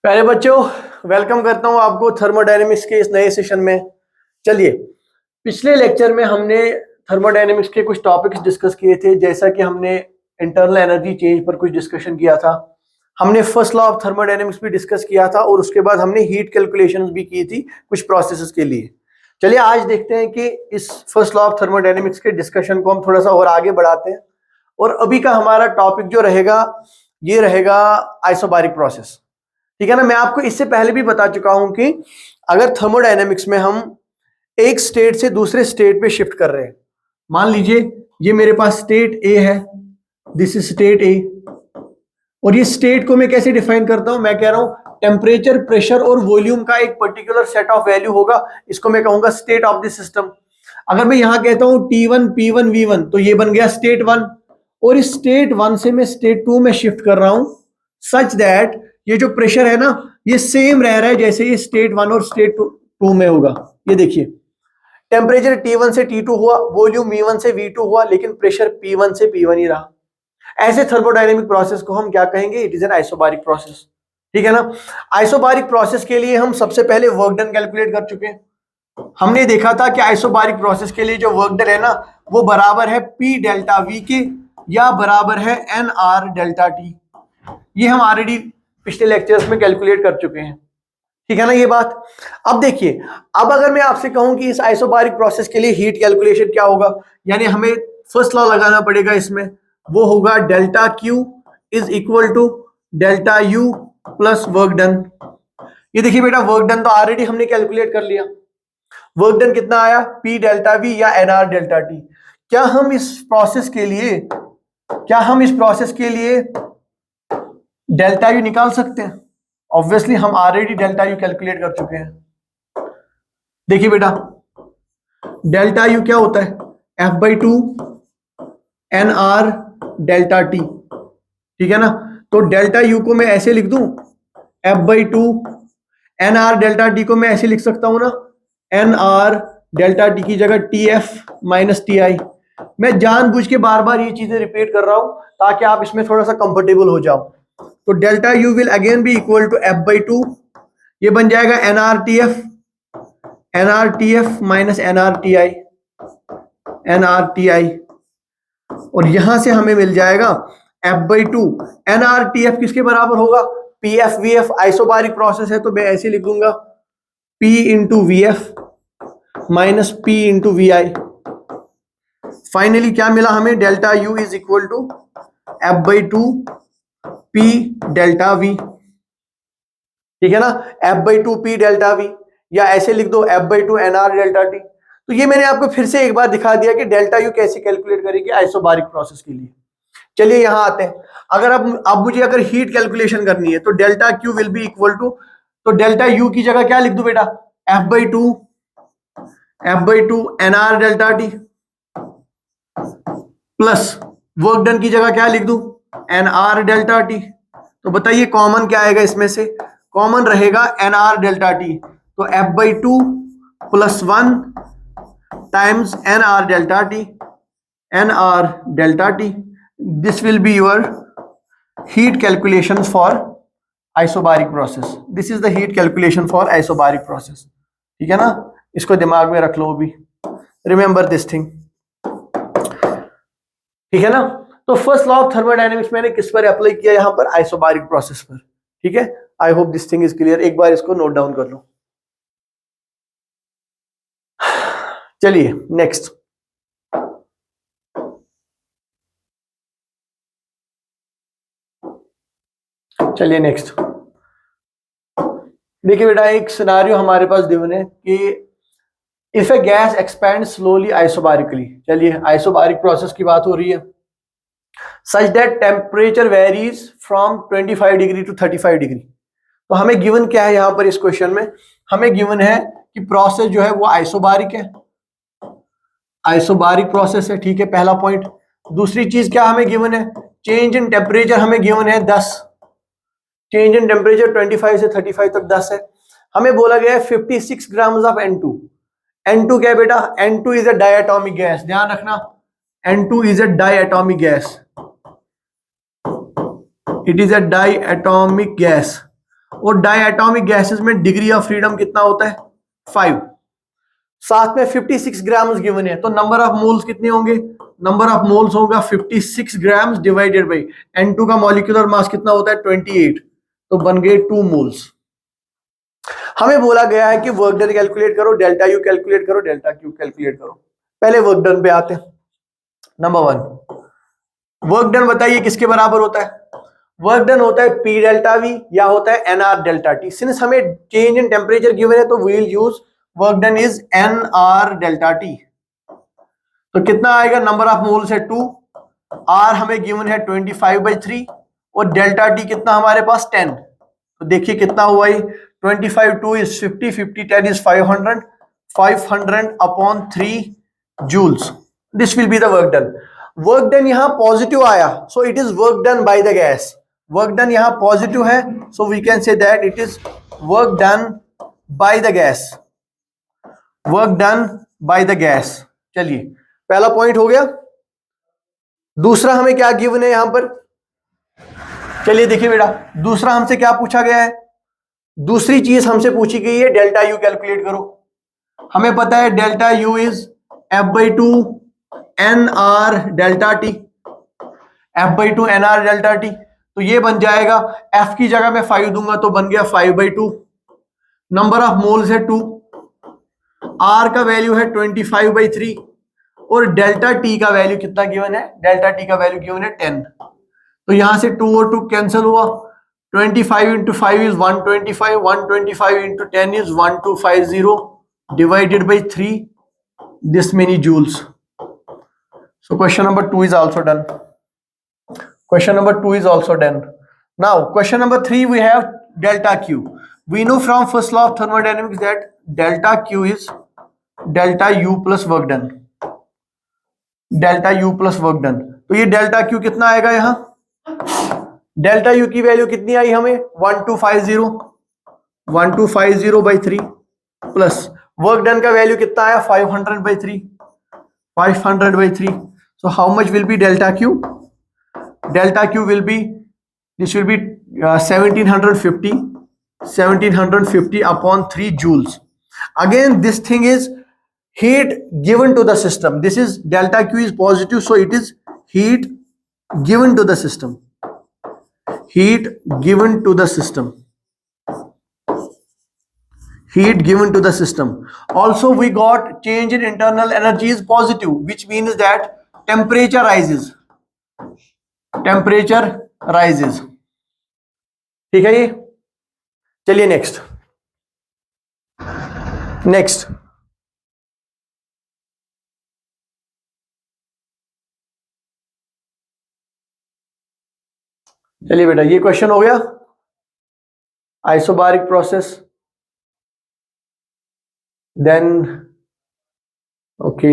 प्यारे बच्चों, वेलकम करता हूं आपको थर्मोडायनेमिक्स के इस नए सेशन में। चलिए, पिछले लेक्चर में हमने थर्मोडायनेमिक्स के कुछ टॉपिक्स डिस्कस किए थे, जैसा कि हमने इंटरनल एनर्जी चेंज पर कुछ डिस्कशन किया था। हमने फर्स्ट लॉ ऑफ थर्मोडायनेमिक्स भी डिस्कस किया था और उसके बाद हमने हीट कैलकुलेशंस भी की थी कुछ प्रोसेसेस के लिए। चलिए आज देखते हैं कि इस फर्स्ट लॉ ऑफ थर्मोडायनेमिक्स के डिस्कशन को हम थोड़ा सा और आगे बढ़ाते हैं। और अभी का हमारा टॉपिक जो रहेगा ये रहेगा आइसोबारिक प्रोसेस। ठीक है ना। मैं आपको इससे पहले भी बता चुका हूं कि अगर थर्मोडायनेमिक्स में हम एक स्टेट से दूसरे स्टेट पे शिफ्ट कर रहे हैं, मान लीजिए ये मेरे पास स्टेट ए है, दिस इज स्टेट ए, और ये स्टेट को मैं कैसे डिफाइन करता हूं, मैं कह रहा हूं टेम्परेचर, प्रेशर और वॉल्यूम का एक पर्टिकुलर सेट ऑफ वैल्यू होगा, इसको मैं कहूंगा स्टेट ऑफ द सिस्टम। अगर मैं यहां कहता हूं T1 P1 V1 तो ये बन गया स्टेट 1, और इस स्टेट 1 से मैं स्टेट 2 में शिफ्ट कर रहा हूं सच दैट ये जो प्रेशर है ना ये सेम रह रहा है जैसे ये स्टेट 1 और स्टेट 2 में होगा। ये देखिए, टेम्परेचर T1 से T2 हुआ, वॉल्यूम V1 से V2 हुआ, लेकिन प्रेशर P1 से P1 ही रहा। ऐसे थर्मोडायनेमिक प्रोसेस को हम क्या कहेंगे, it is an isobaric process. ठीक है ना। आइसोबारिक प्रोसेस के लिए हम सबसे पहले वर्क डन कैलकुलेट कर चुके हैं। हमने देखा था कि आइसोबारिक प्रोसेस के लिए जो वर्क डन है ना वो बराबर है P डेल्टा V के, या बराबर है NR डेल्टा T। ये हम ऑलरेडी पिछले लेक्चर्स में कैलकुलेट कर चुके हैं। ठीक है ना ये बात। अब देखिए, अब अगर मैं आपसे कहूं कि इस आइसोबारिक प्रोसेस के लिए हीट कैलकुलेशन क्या होगा, यानी हमें फर्स्ट लॉ लगाना पड़ेगा इसमें, वो होगा delta Q is equal to delta U plus work done. ये देखिए बेटा, वर्क डन तो ऑलरेडी हमने कैलकुलेट कर लिया। वर्क डन कितना आया, P डेल्टा V या NR डेल्टा T। क्या हम इस प्रोसेस के लिए डेल्टा यू निकाल सकते हैं? ऑब्वियसली हम ऑलरेडी डेल्टा यू कैलकुलेट कर चुके हैं। देखिए बेटा, डेल्टा यू क्या होता है, F/2 NR डेल्टा T। ठीक है ना। तो डेल्टा यू को मैं ऐसे लिख दूं, F/2 NR डेल्टा T को मैं ऐसे लिख सकता हूं ना, NR डेल्टा T की जगह TF माइनस TI। मैं जानबूझ के बार बार ये चीजें रिपीट कर रहा हूं ताकि आप इसमें थोड़ा सा कंफर्टेबल हो जाओ। तो delta U will again be equal to F/2, ये बन जाएगा NRTF माइनस NRTI, और यहां से हमें मिल जाएगा F/2। NRTF किसके बराबर होगा, PF/VF। आइसोबारिक प्रोसेस है तो मैं ऐसे लिख दूंगा P into VF minus P into VI। Finally क्या मिला हमें, delta U is equal to F/2 P delta V। ठीक है ना, F/2 P डेल्टा V, या ऐसे लिख दो F/2 NR डेल्टा T। तो ये मैंने आपको फिर से एक बार दिखा दिया कि डेल्टा यू कैसे कैलकुलेट करेंगे आइसोबारिक प्रोसेस के लिए। चलिए यहां आते हैं। अगर अब मुझे अगर हीट कैलकुलेशन करनी है तो delta Q will be equal to, तो डेल्टा यू की जगह क्या लिख दूं बेटा, F/2 NR delta T plus work done की जगह क्या लिख दूं, NR डेल्टा T। तो बताइए कॉमन क्या आएगा इसमें से, कॉमन रहेगा NR डेल्टा T। तो F/2 plus 1 times NR delta T। This will be your heat calculation for isobaric process. This is the heat calculation for isobaric process. ठीक है ना, इसको दिमाग में रख लो अभी, रिमेंबर दिस थिंग। ठीक है ना। तो फर्स्ट लॉ ऑफ थर्मोडायनेमिक्स मैंने किस पर अप्लाई किया, यहां पर आइसोबारिक प्रोसेस पर। ठीक है, I hope this thing is clear. एक बार इसको नोट डाउन कर लो। चलिए नेक्स्ट, चलिए नेक्स्ट देखिए बेटा, एक सिनारियो हमारे पास गिवन है कि if a gas expand slowly isobarically. चलिए आइसोबारिक प्रोसेस की बात हो रही है। Such that temperature varies from 25 degree to 35 degree. तो हमें गिवन क्या है यहां पर इस क्वेश्चन में, हमें गिवन है कि प्रोसेस जो है वो आइसोबारिक है, आइसोबारिक प्रोसेस है। ठीक है, पहला पॉइंट। दूसरी चीज क्या हमें गिवन है, चेंज इन टेम्परेचर हमें गिवन है 10। चेंज इन टेम्परेचर 25 से 35 तक 10 है। हमें बोला गया है 56 ग्राम्स ऑफ N2। N2 क्या है बेटा, N2 is a diatomic gas, ध्यान रखना, N2 is a diatomic gas. It is a diatomic gas, और डाई एटॉमिक गैसेस में डिग्री ऑफ फ्रीडम कितना होता है? 5। साथ में 56 ग्राम्स गिवन है, तो नंबर ऑफ मोल्स कितने होंगे? नंबर ऑफ मोल्स होगा 56 ग्राम्स डिवाइडेड बाई N2 का मॉलिक्यूलर मास कितना होता है? 28, तो बन गए 2 मोल्स। हमें बोला गया है कि वर्क डन कैलकुलेट करो, डेल्टा यू कैलकुलेट करो, डेल्टा क्यू कैलकुलेट करो। पहले वर्क डन पे आते हैं। नंबर 1, वर्क डन बताइए किसके बराबर होता है? वर्क डन होता है P डेल्टा V या होता है NR डेल्टा T। सिंस हमें चेंज इन टेम्परेचर गिवन है तो we will use work done is NR delta T। तो कितना आएगा? नंबर ऑफ मोल्स है 2, R हमें गिवन है 25/3 और डेल्टा T कितना हमारे पास? 10। तो देखिए कितना हुआ ये? 25 2 is 50, 50 10 is 500, 500 upon 3 joules. This will be the work done. Work done यहां पॉजिटिव आया, so it is work done by the gas. Work done यहां पॉजिटिव है, so we can say that it is work done by the gas. Work done by the gas. चलिए पहला point हो गया। दूसरा हमें क्या गिवन है यहां पर? चलिए देखिए बेटा, दूसरा हमसे क्या पूछा गया है? दूसरी चीज हमसे पूछी गई है डेल्टा यू कैलकुलेट करो। हमें पता है delta U is F/2 NR delta T, F/2 NR delta T। तो ये बन जाएगा, F की जगह मैं 5 दूंगा तो बन गया 5/2। नंबर ऑफ मोल्स है 2, R का वैल्यू है 25/3 और डेल्टा T का वैल्यू कितना गिवन है? डेल्टा T का वैल्यू गिवन है 10। तो यहां से 2 और 2 कैंसिल हुआ। 25 into 5 is 125, 125 into 10 is 1250 divided by 3, this many joules. So question number 2 is also done. Question number 2 is also done. Now question number 3, we have delta Q. We know from first law of thermodynamics that delta Q is delta U plus work done. Delta U plus work done. तो ये delta Q कितना आएगा यहाँ? Delta U की value कितनी आई हमें? 1250/3 plus work done का value कितना आया? 500/3, 500/3। So how much will be delta Q? Delta Q will B, this will be 1750 upon 3 joules. Again this thing is heat given to the system. This is delta Q is positive, so it is heat given to the system. Heat given to the system. Heat given to the system. Also we got change in internal energy is positive, which means that temperature rises. Temperature rises. ठीक है ये? चलिए next. Next चलिए बेटा, ये question हो गया। Isobaric process, then okay,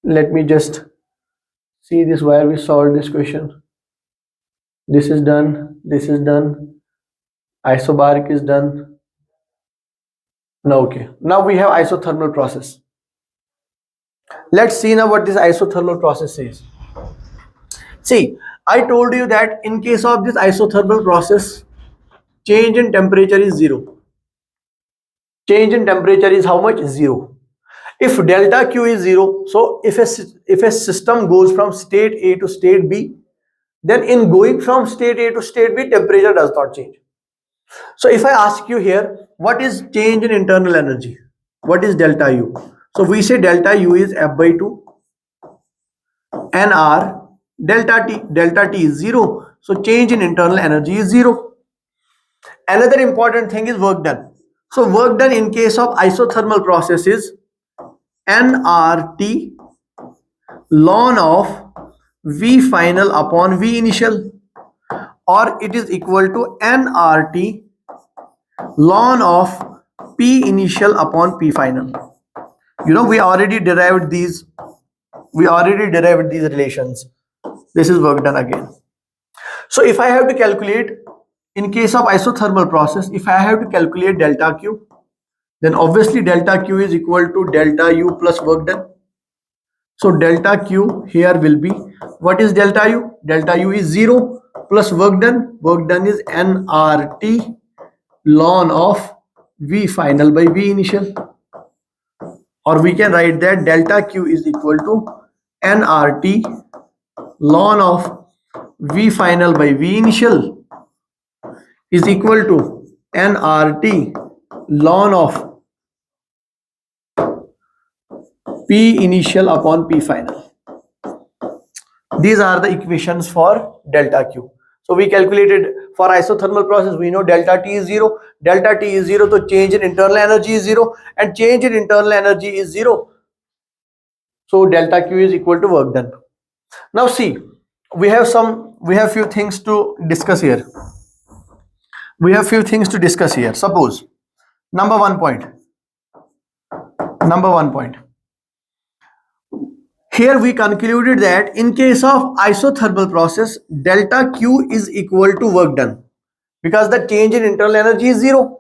let me just see this where we solved this question. This is done, this is done, isobaric is done. Now okay, now we have isothermal process. Let's see now what this isothermal process is. See, I told you that in case of this isothermal process, change in temperature is 0. Change in temperature is how much? 0. If delta Q is 0, so if a system goes from state A to state B, then in going from state A to state B, temperature does not change. So if I ask you here, what is change in internal energy? What is delta U? So we say delta U is F/2 NR delta T. Delta T is 0. So change in internal energy is 0. Another important thing is work done. So work done in case of isothermal process is nRT ln of V final upon V initial, or it is equal to nRT ln of P initial upon P final. You know, we already derived these relations. This is work done again. So if I have to calculate, in case of isothermal process, if I have to calculate delta Q, then obviously delta Q is equal to delta U plus work done. So delta Q here will be, what is delta U? Delta U is 0 plus work done. Work done is nRT ln of V final by V initial. Or we can write that delta Q is equal to nRT ln of V final by V initial is equal to nRT ln of P initial upon P final. These are the equations for delta Q. So we calculated for isothermal process, we know delta T is 0. Delta T is 0, so change in internal energy is 0, and change in internal energy is 0. So delta Q is equal to work done. Now see, we have few things to discuss here. Suppose number one point. Here we concluded that in case of isothermal process, delta Q is equal to work done because the change in internal energy is 0.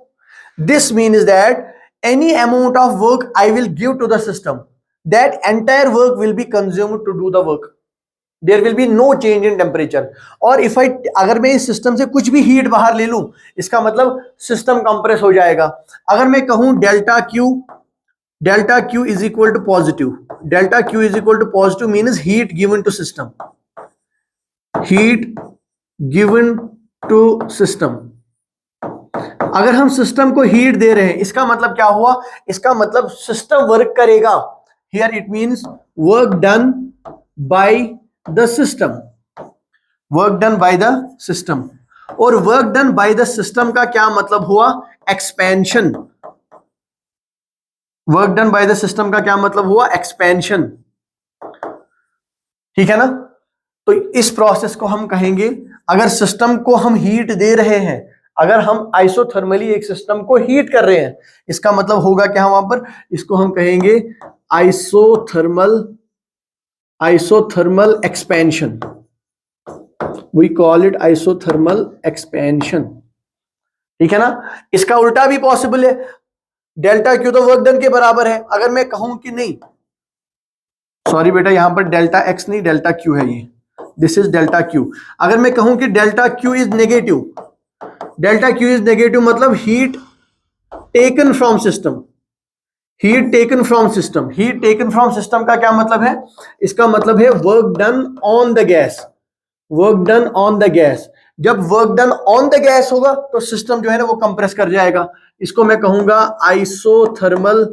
This means that any amount of work I will give to the system, that entire work will be consumed to do the work. There will be no change in temperature. और if I अगर मैं इस system से कुछ भी heat बाहर ले लूं, इसका मतलब सिस्टम कंप्रेस हो जाएगा. अगर मैं कहूं delta Q is equal to positive. Delta Q is equal to positive means heat given to system. अगर हम सिस्टम को हीट दे रहे हैं, इसका मतलब क्या हुआ? इसका मतलब सिस्टम वर्क करेगा. Here it means work done by the system. और work done by the system का क्या मतलब हुआ? Expansion. Work done by the system का क्या मतलब हुआ? एक्सपेंशन. ठीक है ना? तो इस प्रोसेस को हम कहेंगे, अगर सिस्टम को हम हीट दे रहे हैं, अगर हम आइसोथर्मली एक सिस्टम को हीट कर रहे हैं, इसका मतलब होगा क्या वहां पर? इसको हम कहेंगे isothermal expansion. We call it isothermal expansion. ठीक है ना? इसका उल्टा भी पॉसिबल है. डेल्टा क्यू तो वर्क डन के बराबर है. अगर मैं कहूं कि नहीं, सॉरी बेटा, यहां पर डेल्टा एक्स नहीं, डेल्टा क्यू है ये. This is delta Q. अगर मैं कहूं कि डेल्टा क्यू इज नेगेटिव, मतलब heat taken from system. Heat taken from system का क्या मतलब है? इसका मतलब है work done on the gas. जब work done on the gas होगा तो सिस्टम जो है ना वो कंप्रेस कर जाएगा. इसको मैं कहूंगा आइसोथर्मल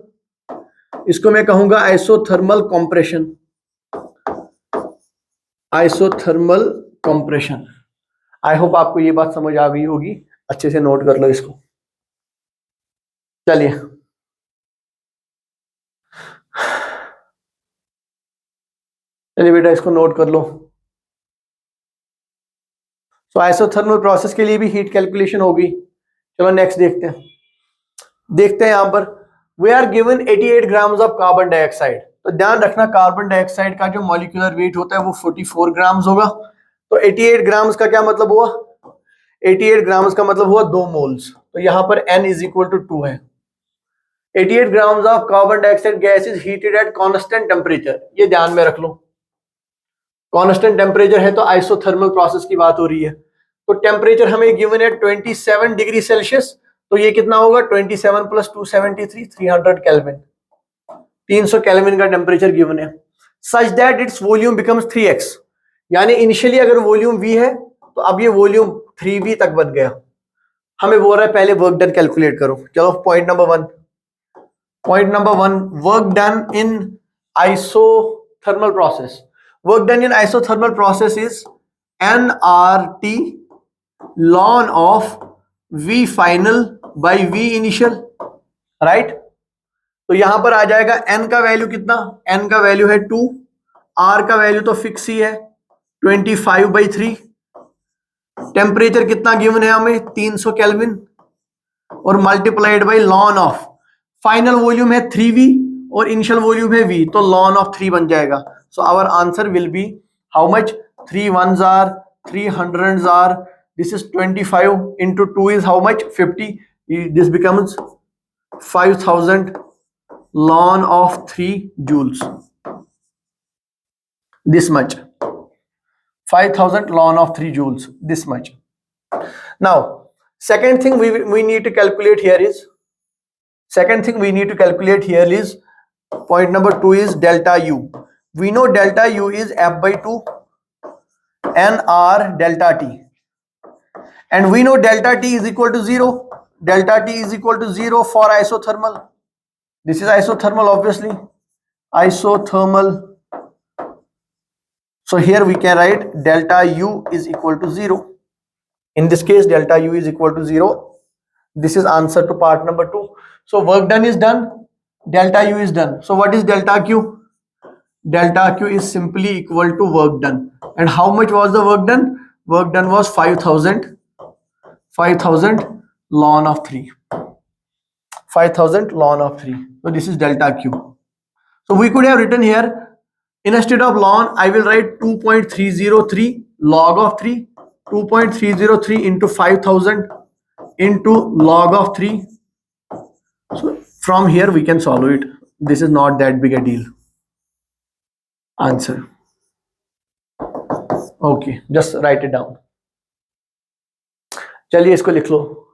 कंप्रेशन. आई होप आपको ये बात समझ आ गई होगी. अच्छे से नोट कर लो इसको. चलिए, बेटा इसको नोट कर लो. तो आइसोथर्मल प्रोसेस के लिए भी हीट कैलकुलेशन होगी. चलो नेक्स्ट देखते हैं. यहां पर we are given 88 grams of carbon dioxide. तो ध्यान रखना, कार्बन डाइऑक्साइड का जो मॉलिक्यूलर वेट होता है वो 44 ग्राम्स होगा. तो 88 ग्राम्स का क्या मतलब हुआ? 88 ग्राम्स का मतलब हुआ 2 मोल्स. तो यहां पर n इज इक्वल टू 2 है. 88 grams of carbon dioxide gas is heated at constant temperature. ये ध्यान में रख लो, कांस्टेंट टेम्परेचर है तो आइसोथर्मल प्रोसेस की बात हो रही है. तो टेम्परेचर हमें गिवन है 27 डिग्री सेल्सियस. तो ये कितना होगा? 27 प्लस 273, 300 केल्विन. 300 केल्विन का टेम्परेचर गिवन है. Such that its volume becomes 3x. यानी इनिशियली अगर वॉल्यूम v है तो अब ये वॉल्यूम 3v तक बन गया. हमें बोल रहा है पहले वर्क डन कैलकुलेट करो. चलो point number one, work done in isothermal process. Work done in isothermal process is nRT ln of V final by V initial, right? तो यहां पर आ जाएगा n का वैल्यू कितना? n का वैल्यू है 2. r का वैल्यू तो फिक्स ही है 25/3. टेम्परेचर कितना गिवन है हमें? 300 केल्विन और multiplied by ln of final volume है 3v और इनिशियल वॉल्यूम है v, तो ln ऑफ 3 बन जाएगा. So our answer will be how much? 3 ones are, 3 hundreds are. This is 25 into 2 is how much? 50. This becomes 5000 ln of 3 joules. this much. 5000 ln of 3 joules, this much. Now second thing we need to calculate here is point number 2 is delta u. We know delta u is f by 2 nr delta t, and we know delta t is equal to 0. Delta t is equal to 0 for isothermal. This is isothermal, obviously isothermal. So here we can write delta u is equal to 0. In this case delta u is equal to 0. This is answer to part number 2. So work done is done, delta u is done. So what is delta q? Delta q is simply equal to work done. And how much was the work done? Work done was 5000 ln of 3. 5000 ln of 3. So this is delta q. So we could have written here, instead of ln, I will write 2.303 log of 3. 2.303 into 5000 into log of 3. So from here we can solve it. This is not that big a deal. Answer. Okay, just write it down. चलिए इसको लिख लो.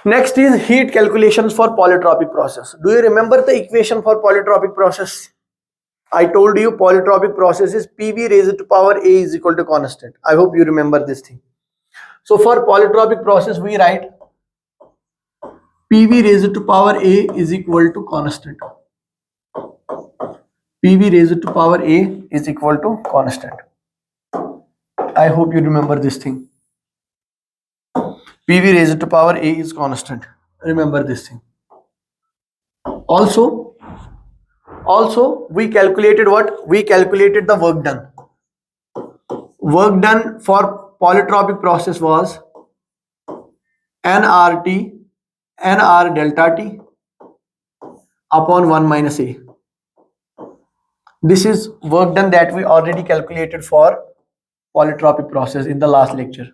Next is heat calculations for polytropic process. Do you remember the equation for polytropic process? I told you polytropic process is PV raised to power A is equal to constant. I hope you remember this thing. So for polytropic process we write PV raised to power A is equal to constant. PV raised to power A is equal to constant. I hope you remember this thing. PV raised to power A is constant. Remember this thing. Also we calculated what? We calculated the work done. Work done for polytropic process was nr delta t upon 1 minus A. This is work done that we already calculated for polytropic process in the last lecture.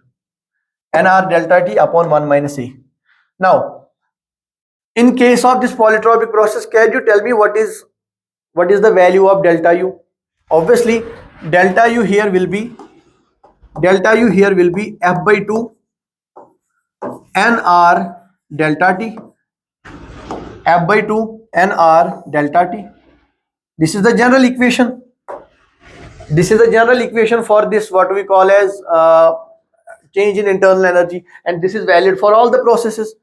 nr delta t upon 1 minus A. Now in case of this polytropic process, can you tell me what is the value of delta u? Obviously delta u here will be f by 2 nr delta t, f by 2 nr delta t. This is the general equation. This is the general equation for this, what we call as change in internal energy, and this is valid for all the processes.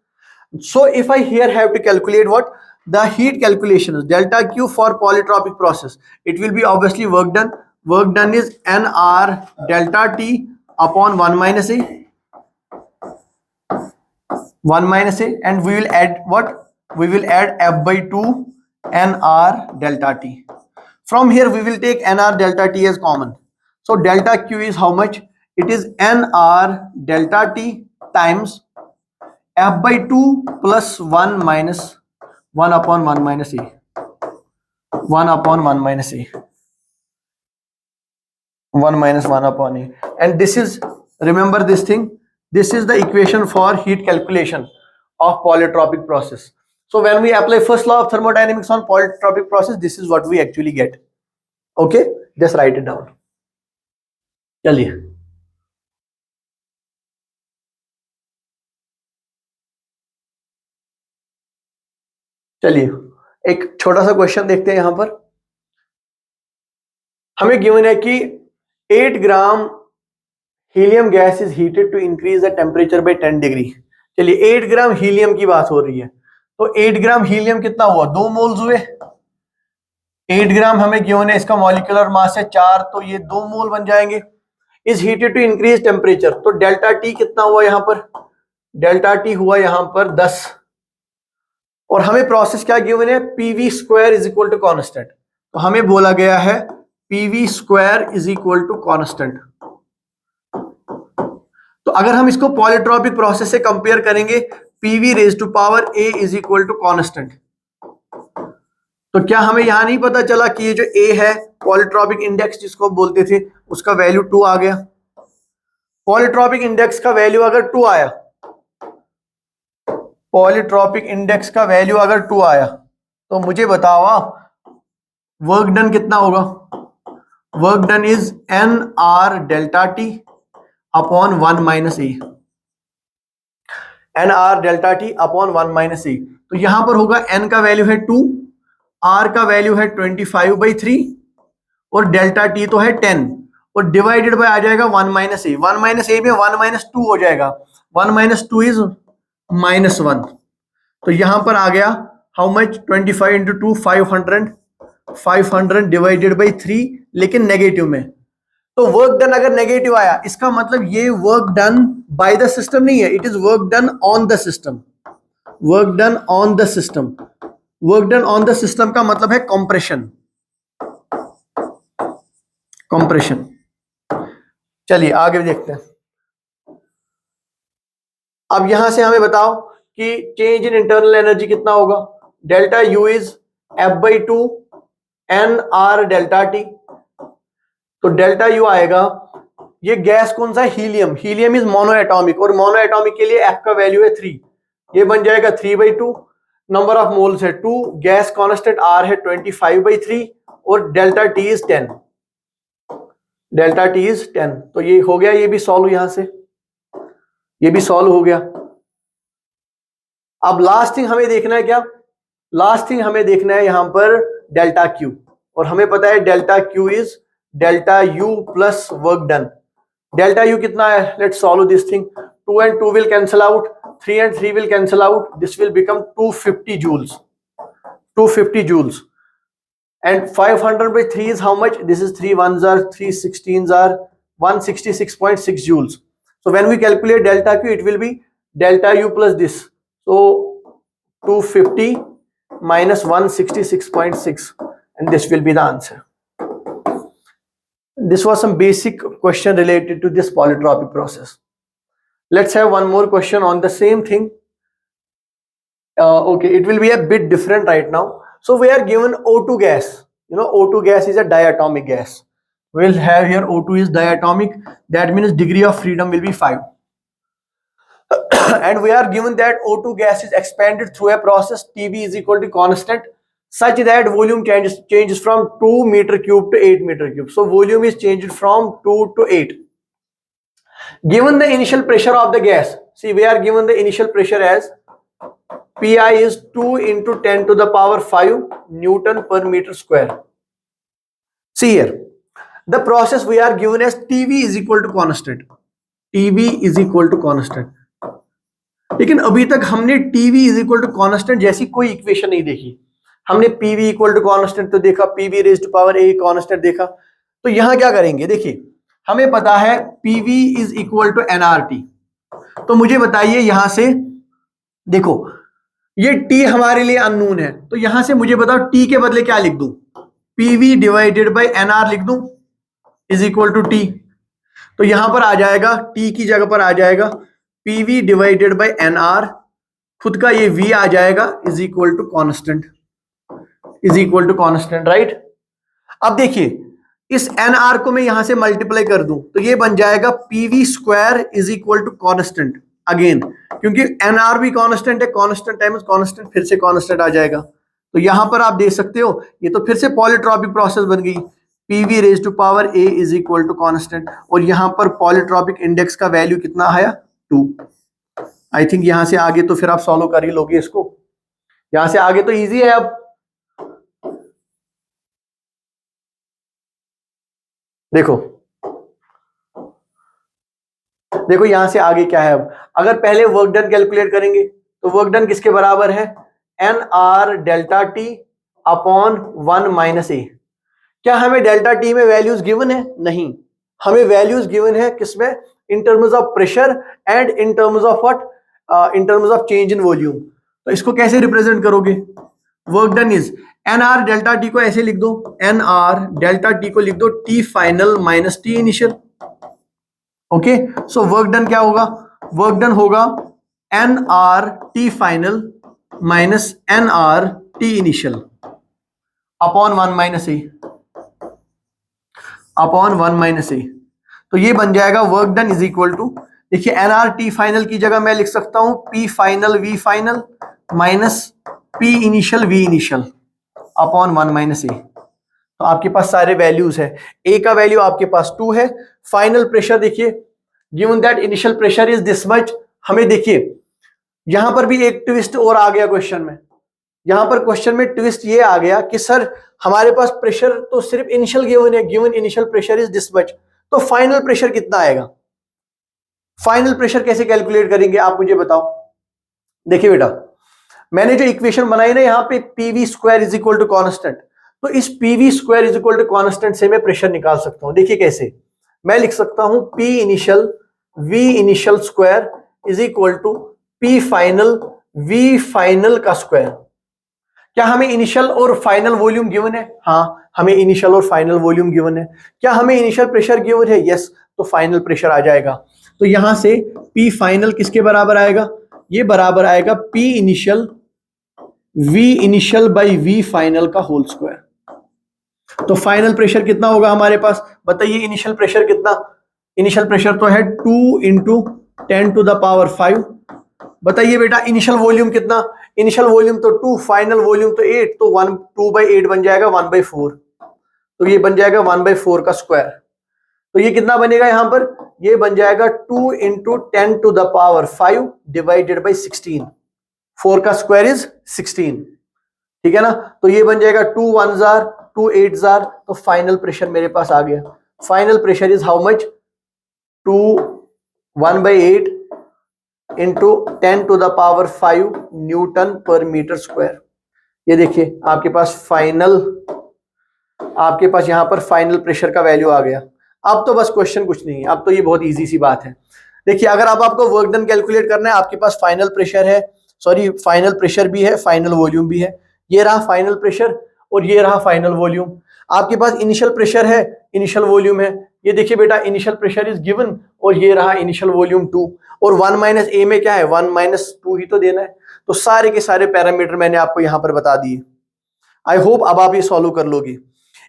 So if I here have to calculate what the heat calculations, delta q for polytropic process, it will be obviously work done. Work done is nr delta t upon 1 minus A. 1 minus A, and we will add what? We will add f by 2 nr delta t. From here we will take nr delta t as common. So delta q is how much? It is nr delta t times f by 2 plus 1 minus 1 upon 1 minus A. 1 upon 1 minus A. 1 minus 1 upon A. And this is, remember this thing, this is the equation for heat calculation of polytropic process. So when we apply first law of thermodynamics on polytropic process, this is what we actually get. Okay, just write it down. चलिए एक छोटा सा question देखते हैं. यहां पर हमें given है कि 8 gram helium gas is heated to increase the temperature by 10 degree. चलिए 8 ग्राम हीलियम की बात हो रही है, तो 8 ग्राम हीलियम कितना हुआ? 2 मोल्स हुए. 8 ग्राम हमें गिवन है, इसका मॉलिक्यूलर मास है 4, तो ये 2 मोल बन जाएंगे. Is heated to increase temperature, तो डेल्टा टी कितना हुआ यहां पर? डेल्टा टी हुआ यहां पर 10. और हमें प्रोसेस क्या गिवन है? PV square is equal to constant. तो हमें बोला गया है PV square is equal to constant. तो अगर हम इसको पॉलीट्रॉपिक प्रोसेस से कंपेयर करेंगे, PV raise to power A is equal to constant, तो क्या हमें यहां नहीं पता चला कि ये जो ए है पॉलीट्रॉपिक इंडेक्स जिसको बोलते थे, उसका वैल्यू 2 आ गया. पॉलीट्रॉपिक इंडेक्स का वैल्यू अगर 2 आया, पॉलीट्रॉपिक इंडेक्स का वैल्यू अगर 2 आया तो मुझे बताओ वर्क डन कितना होगा। Work done is N R delta T upon 1 minus A, N R delta T upon 1 minus A. तो यहां पर होगा एन का वैल्यू है 2, आर का वैल्यू है 25/3 और डेल्टा टी तो है 10 और डिवाइडेड बाय आ जाएगा 1 माइनस ए। 1 माइनस ए में 1 माइनस 2 हो जाएगा, 1 माइनस 2 इज -1। तो यहां पर आ गया how much, 25 into 2 500, 500 divided by 3, लेकिन नेगेटिव में। तो वर्क डन अगर नेगेटिव आया इसका मतलब ये work done by the system नहीं है, it is work done on the system. Work done on the system, work done on the system का मतलब है कंप्रेशन, कंप्रेशन। चलिए आगे देखते हैं। अब यहां से हमें बताओ कि चेंज इन इंटरनल एनर्जी कितना होगा। Delta U is F/2 N R delta T. तो डेल्टा यू आएगा, ये गैस कौन सा है, helium. Helium is monoatomic और मोनो एटॉमिक के लिए F का वैल्यू है 3, ये बन जाएगा 3/2। नंबर ऑफ मोल्स है 2, गैस कांस्टेंट R है 25/3 और delta T is 10, delta T is 10। तो ये हो गया, ये भी सॉल्व, यहां से ये भी सॉल्व हो गया। अब लास्ट थिंग हमें देखना है क्या, लास्ट थिंग हमें देखना है यहां पर डेल्टा क्यू, और हमें पता है delta Q is delta U plus work done. Delta U कितना है, let's solve this thing. 2 and 2 will cancel out, 3 and 3 will cancel out, this will become 250 joules, 250 joules. And 500/3 is how much, this is 3 1s are 3 16s are 166.6 joules. So when we calculate delta Q, it will be delta U plus this, so 250 minus 166.6, and this will be the answer. This was some basic question related to this polytropic process. Let's have one more question on the same thing. Okay, it will be a bit different right now. So we are given O2 gas. You know, O2 gas is a diatomic gas. We'll have here O2 is diatomic. That means degree of freedom will be 5. And we are given that O2 gas is expanded through a process TB is equal to constant, such that volume changes from 2 meter cube to 8 meter cube. So volume is changed from 2 to 8. Given the initial pressure of the gas, see we are given the initial pressure as Pi is 2 into 10 to the power 5 Newton per meter square. See here, the process we are given as TB is equal to constant. TB is equal to constant. लेकिन अभी तक हमने TB is equal to constant जैसी कोई equation नहीं देखी। हमने PV equal to constant तो देखा, PV raised to power A constant देखा। तो यहां क्या करेंगे, देखिए हमें पता है PV is equal to nRT। तो मुझे बताइए यहां से, देखो ये T हमारे लिए अननोन है, तो यहां से मुझे बताओ T के बदले क्या लिख दूं, PV डिवाइडेड बाय NR लिख दूं इज इक्वल टू T। तो यहां पर आ जाएगा T की जगह पर आ जाएगा PV डिवाइडेड बाय NR, खुद का ये V आ जाएगा is equal to constant, is equal to constant, right. अब देखिए इस NR को मैं यहां से मल्टीप्लाई कर दूं तो ये बन जाएगा PV square is equal to constant again, क्योंकि NR भी कॉन्स्टेंट है, कॉन्स्टेंट टाइम्स कॉन्स्टेंट फिर से कॉन्स्टेंट आ जाएगा। तो यहां पर आप देख सकते हो ये तो फिर से पॉलीट्रॉपिक प्रोसेस बन गई, PV raise to power A is equal to constant, और यहां पर पॉलीट्रॉपिक इंडेक्स का वैल्यू कितना आया 2। आई थिंक यहां से आगे तो फिर आप सॉल्व कर ही लोगे इसको, यहां से आगे तो इजी है। अब देखो देखो यहां से आगे क्या है। अब अगर पहले वर्क डन कैलकुलेट करेंगे तो वर्क डन किसके बराबर है, NR delta T upon 1 minus A. क्या हमें डेल्टा टी में वैल्यूज गिवन है, नहीं, हमें वैल्यूज गिवन है किसमें, in terms of pressure and in terms of what, in terms of change in volume. तो इसको कैसे रिप्रेजेंट करोगे, work done is NR delta T को ऐसे लिख दो, NR डेल्टा टी को लिख दो T final minus T initial. Okay, so work done क्या होगा, वर्क डन होगा NR T final minus NR T initial upon 1 minus A, upon 1 minus A. तो ये बन जाएगा work done is equal to देखिए एनआर टी फाइनल की जगह मैं लिख सकता हूं P final V final minus P initial V initial upon 1 minus A. तो आपके पास सारे वैल्यूज है। ए का वैल्यू आपके पास 2 है। फाइनल प्रेशर देखिए given that initial pressure is this much. हमें देखिए यहां पर भी एक ट्विस्ट और आ गया क्वेश्चन में। यहां पर क्वेश्चन में ट्विस्ट ये आ गया कि सर हमारे पास प्रेशर तो सिर्फ इनिशियल गिवन है, given initial pressure is this much, तो फाइनल प्रेशर कितना आएगा? फाइनल प्रेशर कैसे कैलकुलेट करेंगे आप मुझे बताओ। देखिए बेटा मैंने जो इक्वेशन बनाई ना यहाँ पे PV square is equal to constant, तो इस PV square is equal to constant से मैं प्रेशर निकाल सकता हूं। देखिए कैसे, मैं लिख सकता हूं P initial V initial square is equal to P final V final का स्क्वायर। क्या हमें इनिशियल और फाइनल वॉल्यूम गिवन है? हाँ हमें इनिशियल और फाइनल वॉल्यूम गिवन है। क्या हमें इनिशियल प्रेशर गिवन है? यस, तो फाइनल प्रेशर आ जाएगा। तो यहां से पी फाइनल किसके बराबर आएगा? ये बराबर आएगा P initial V initial by V final का होल स्क्वायर। तो फाइनल प्रेशर कितना होगा हमारे पास? बताइए इनिशियल प्रेशर कितना? इनिशियल प्रेशर तो है 2 इंटू 10 टू द पावर 5। बताइए बेटा इनिशियल वॉल्यूम कितना? इनिशियल वॉल्यूम तो 2, फाइनल वॉल्यूम तो 8, तो 2/8 बन जाएगा 1/4। तो ये बन जाएगा 1/4 का स्क्वायर। तो ये कितना बनेगा यहां पर? ये बन जाएगा 2 into 10 to the power 5 divided by 16। 4 का स्क्वायर इज 16, ठीक है ना। तो ये बन जाएगा 2 1 जार 2 8 जार। तो फाइनल प्रेशर मेरे पास आ गया। Final pressure is how much? 2 1/8 into 10 to the power 5 newton per metre square. ये देखिए आपके पास यहां पर फाइनल प्रेशर का वैल्यू आ गया। अब तो बस क्वेश्चन कुछ नहीं है, अब तो ये बहुत इजी सी बात है। देखिए अगर अब आपको वर्क डन कैलकुलेट करना है, आपके पास फाइनल प्रेशर है, सॉरी फाइनल प्रेशर भी है, फाइनल वॉल्यूम भी है। ये रहा फाइनल प्रेशर और ये रहा फाइनल वॉल्यूम। आपके पास इनिशियल प्रेशर है, इनिशियल वॉल्यूम है। ये देखिए बेटा इनिशियल प्रेशर इज गिवन और ये रहा इनिशियल वॉल्यूम 2। और 1 माइनस ए में क्या है? 1 माइनस 2 ही तो देना है। तो सारे के सारे पैरामीटर मैंने आपको यहां पर बता दिए। आई होप अब आप ये सॉल्व कर लोगे।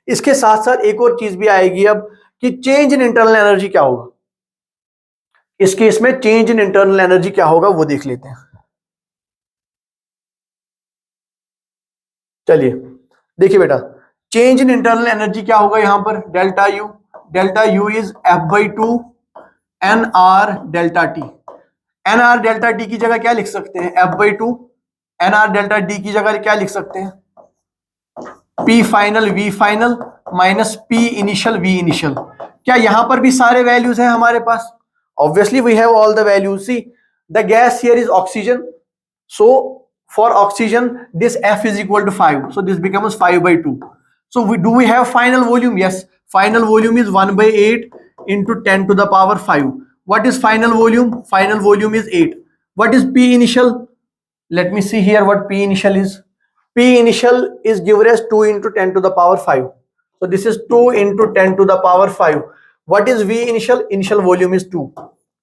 इसके साथ साथ एक और चीज भी आएगी अब कि चेंज इन इंटरनल एनर्जी क्या होगा। इस केस में चेंज इन इंटरनल एनर्जी क्या होगा वो देख लेते हैं। चलिए देखिए बेटा चेंज इन इंटरनल एनर्जी क्या होगा यहां पर? Delta U is F/2 NR delta T. NR delta T की जगह क्या लिख सकते हैं? F/2 NR डेल्टा डी की जगह क्या लिख सकते हैं? P final V final minus P initial V initial. क्या यहां पर भी सारे वैल्यूज हैं हमारे पास? Obviously we have all the values. See the gas here is oxygen, so for oxygen this F is equal to 5, so this becomes 5/2. So do we have final volume? Yes, final volume is 1/8 into 10 to the power 5. What is final volume? Final volume is 8. What is P initial? Let me see here what P initial is. P initial is given as 2 into 10 to the power 5. So this is 2 into 10 to the power 5. What is V initial? Initial volume is 2.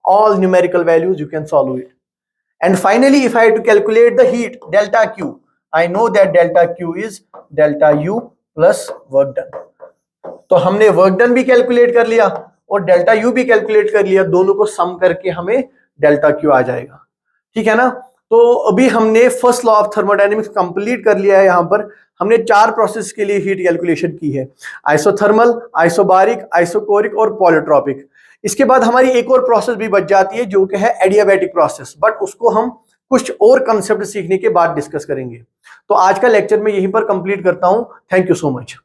All numerical values you can solve it. And finally, if I have to calculate the heat delta Q, I know that delta Q is delta U plus work done. तो हमने work done भी calculate कर लिया और delta U भी calculate कर लिया, दोनों को सम करके हमें डेल्टा क्यू आ जाएगा, ठीक है ना। तो अभी हमने first law of thermodynamics complete कर लिया है। यहां पर हमने 4 प्रोसेस के लिए हीट कैलकुलेशन की है, आइसोथर्मल, आइसोबारिक, आइसोकोरिक और पॉलीट्रॉपिक। इसके बाद हमारी एक और प्रोसेस भी बच जाती है जो कि है एडियाबैटिक प्रोसेस, बट उसको हम कुछ और कंसेप्ट सीखने के बाद डिस्कस करेंगे। तो आज का लेक्चर मैं यहीं पर कंप्लीट करता हूं। Thank you so much.